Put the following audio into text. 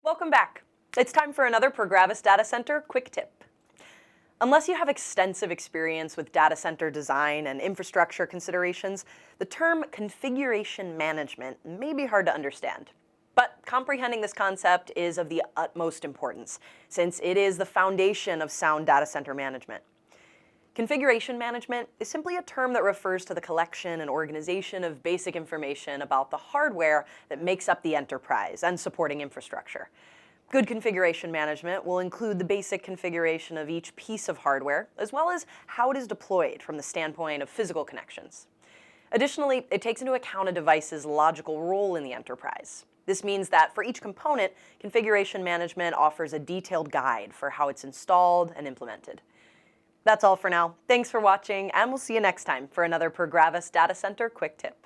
Welcome back. It's time for another Pergravis Data Center quick tip. Unless you have extensive experience with data center design and infrastructure considerations, the term configuration management may be hard to understand. But comprehending this concept is of the utmost importance, since it is the foundation of sound data center management. Configuration management is simply a term that refers to the collection and organization of basic information about the hardware that makes up the enterprise and supporting infrastructure. Good configuration management will include the basic configuration of each piece of hardware, as well as how it is deployed from the standpoint of physical connections. Additionally, it takes into account a device's logical role in the enterprise. This means that for each component, configuration management offers a detailed guide for how it's installed and implemented. That's all for now. Thanks for watching, and we'll see you next time for another Pergravis Data Center quick tip.